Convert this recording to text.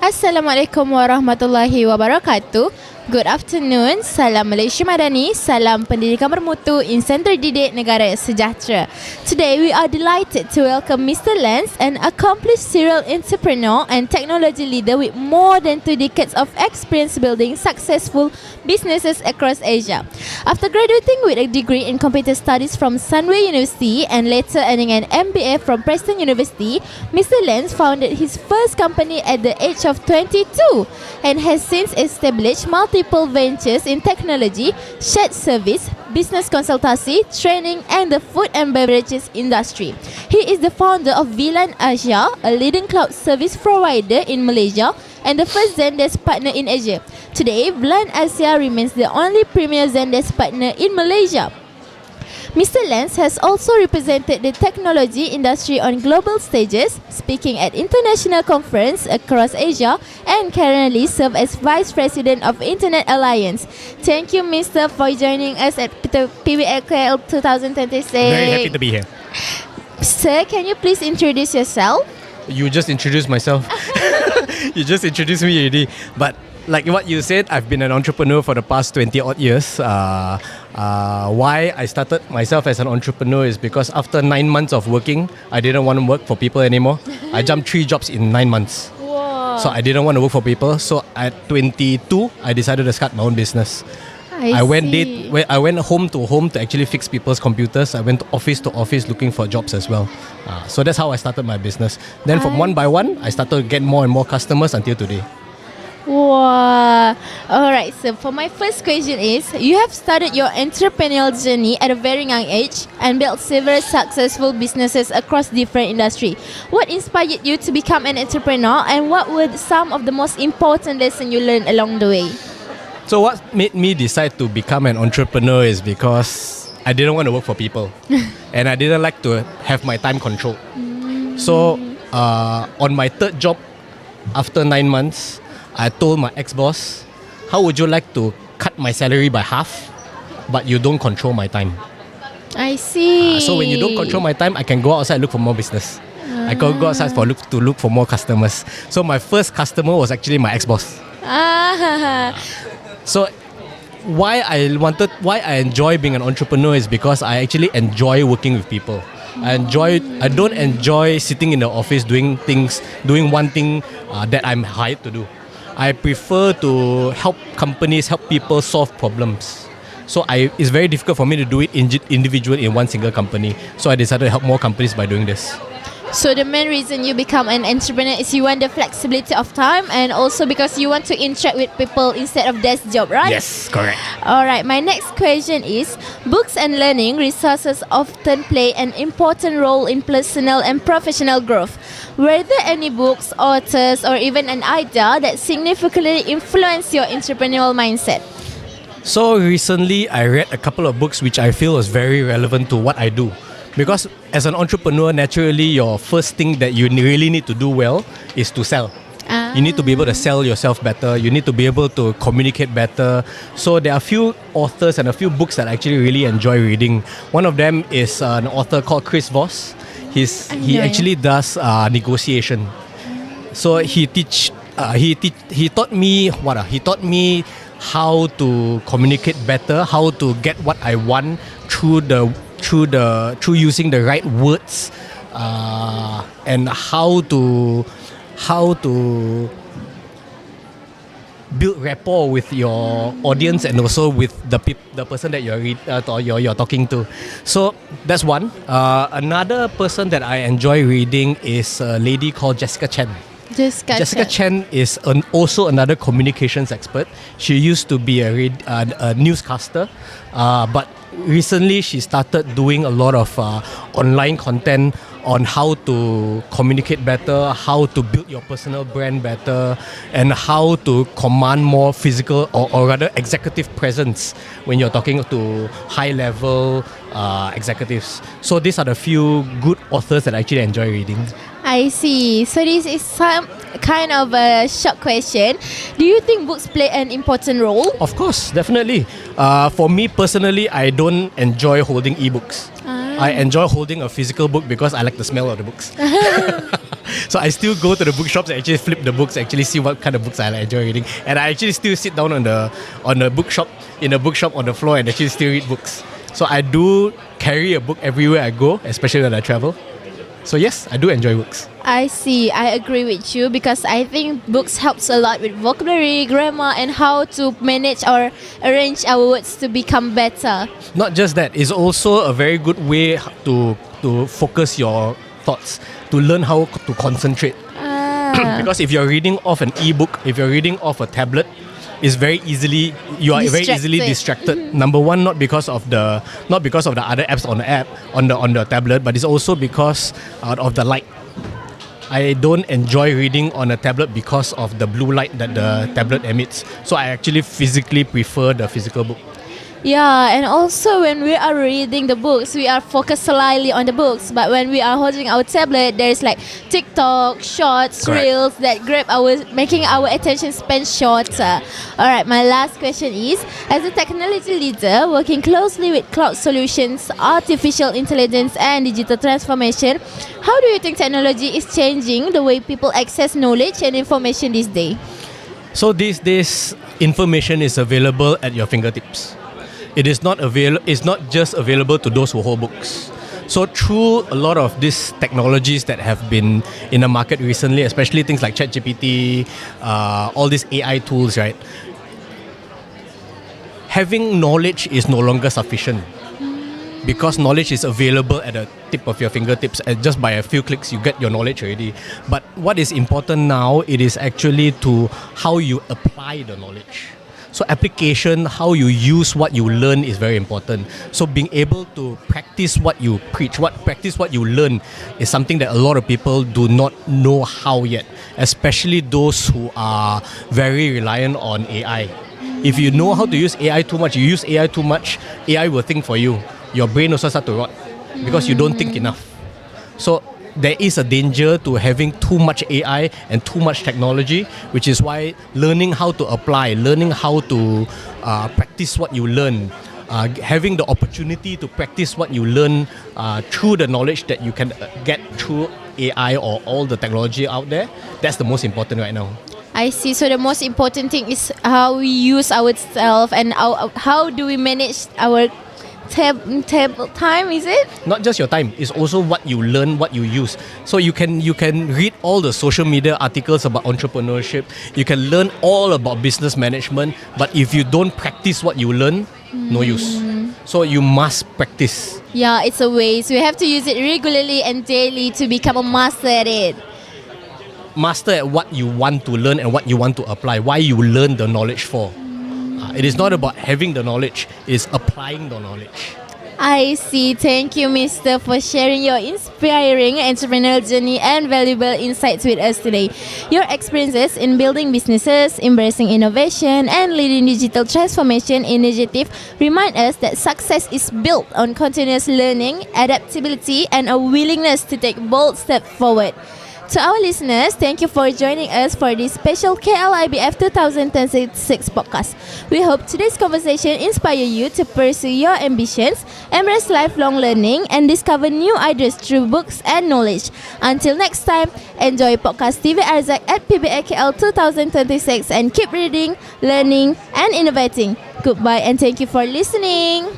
Assalamualaikum warahmatullahi wabarakatuh. Good afternoon. Salam Malaysia Madani. Salam pendidikan bermutu. Insan terdidik negara sejahtera. Today we are delighted to welcome Mr. Lance, an accomplished serial entrepreneur and technology leader with more than 2 decades of experience building successful businesses across Asia. After graduating with a degree in computer studies from Sunway University and later earning an MBA from Preston University, Mr. Lance founded his first company at the age of 22 and has since established multiple ventures in technology, shared service, business consultancy, training and the food and beverages industry. He is the founder of VLAN Asia, a leading cloud service provider in Malaysia and the first Zendesk partner in Asia. Today, VLAN Asia remains the only premier Zendesk partner in Malaysia. Mr. Lance has also represented the technology industry on global stages, speaking at international conferences across Asia, and currently serves as Vice President of Internet Alliance. Thank you, Mr. for joining us at Pbakl 2026. Very happy to be here. Sir, can you please introduce yourself? You just introduced myself. You just introduced me already. But like what you said, I've been an entrepreneur for the past 20 odd years. Why I started myself as an entrepreneur is because after 9 months of working, I didn't want to work for people anymore. I jumped 3 jobs in 9 months. Wow. So I didn't want to work for people. So at 22, I decided to start my own business. I went home to actually fix people's computers. I went office to office looking for jobs as well. So that's how I started my business. Then from one by one, I started to get more and more customers until today. Wow. Alright, so for my first question is, you have started your entrepreneurial journey at a very young age and built several successful businesses across different industries. What inspired you to become an entrepreneur, and what were some of the most important lessons you learned along the way? So what made me decide to become an entrepreneur is because I didn't want to work for people and I didn't like to have my time controlled. So on my third job, after 9 months, I told my ex-boss, how would you like to cut my salary by half, but you don't control my time? I see. So when you don't control my time, I can go outside and look for more business. I can go outside to look for more customers. So my first customer was actually my ex-boss. So why I enjoy being an entrepreneur is because I actually enjoy working with people. I don't enjoy sitting in the office doing one thing that I'm hired to do. I prefer to help companies, help people solve problems. So it's very difficult for me to do it individually in one single company. So I decided to help more companies by doing this. So the main reason you become an entrepreneur is you want the flexibility of time and also because you want to interact with people instead of desk job, right? Yes, correct. Alright, my next question is, books and learning resources often play an important role in personal and professional growth. Were there any books, authors, or even an idea that significantly influenced your entrepreneurial mindset? So recently, I read a couple of books which I feel was very relevant to what I do. Because as an entrepreneur, naturally, your first thing that you really need to do well is to sell. You need to be able to sell yourself better. You need to be able to communicate better. So there are a few authors and a few books that I actually really enjoy reading. One of them is an author called Tvrz. He actually does negotiation. So he taught me He taught me how to communicate better, how to get what I want through using the right words, and how to build rapport with your audience and also with the person that you're talking to. So that's one. Another person that I enjoy reading is a lady called Jessica Chen. Jessica Chen is also another communications expert. She used to be a newscaster, but recently she started doing a lot of online content on how to communicate better, how to build your personal brand better, and how to command more physical or rather executive presence when you're talking to high-level executives. So these are the few good authors that I actually enjoy reading. I see. So this is some kind of a short question. Do you think books play an important role? Of course, definitely. For me personally, I don't enjoy holding ebooks. I enjoy holding a physical book because I like the smell of the books. So I still go to the bookshops and actually flip the books, actually see what kind of books I enjoy reading. And I actually still sit down on the bookshop, in a bookshop on the floor, and actually still read books. So I do carry a book everywhere I go, especially when I travel. So yes, I do enjoy books. I see. I agree with you because I think books helps a lot with vocabulary, grammar, and how to manage or arrange our words to become better. Not just that, it's also a very good way to focus your thoughts, to learn how to concentrate. Because if you're reading off an e-book, if you're reading off a tablet, it's very easily very easily distracted. Number one, not because of the other apps on the tablet, but it's also because of the light. I don't enjoy reading on a tablet because of the blue light that the tablet emits. So I actually physically prefer the physical book. Yeah, and also when we are reading the books, we are focused slightly on the books. But when we are holding our tablet, there's like TikTok, shorts, Correct. reels that making our attention span shorter. Alright, my last question is, as a technology leader working closely with cloud solutions, artificial intelligence and digital transformation, how do you think technology is changing the way people access knowledge and information these days? So these days, information is available at your fingertips. It is not It's not just available to those who hold books. So through a lot of these technologies that have been in the market recently, especially things like ChatGPT, all these AI tools, right? Having knowledge is no longer sufficient because knowledge is available at the tip of your fingertips. And just by a few clicks, you get your knowledge already. But what is important now, it is actually to how you apply the knowledge. So application, how you use what you learn is very important. So being able to practice what you preach, practice what you learn is something that a lot of people do not know how yet, especially those who are very reliant on AI. If you know how to use AI too much, you use AI too much, AI will think for you. Your brain also start to rot because you don't think enough. So there is a danger to having too much AI and too much technology, which is why learning how to apply, learning how to practice what you learn, having the opportunity to practice what you learn through the knowledge that you can get through AI or all the technology out there, that's the most important right now. I see. So the most important thing is how we use ourselves and how do we manage our table time, is it? Not just your time, it's also what you learn, what you use. So you can read all the social media articles about entrepreneurship, you can learn all about business management, but if you don't practice what you learn, no use. So you must practice. Yeah, it's a waste. We have to use it regularly and daily to become a master at it. Master at what you want to learn and what you want to apply, why you learn the knowledge for. It is not about having the knowledge, it is applying the knowledge. I see. Thank you, Mr. for sharing your inspiring entrepreneurial journey and valuable insights with us today. Your experiences in building businesses, embracing innovation, and leading digital transformation initiative remind us that success is built on continuous learning, adaptability, and a willingness to take bold steps forward. To our listeners, thank you for joining us for this special KLIBF 2026 podcast. We hope today's conversation inspire you to pursue your ambitions, embrace lifelong learning, and discover new ideas through books and knowledge. Until next time, enjoy podcast Tvrz at Pbakl 2026 and keep reading, learning, and innovating. Goodbye and thank you for listening.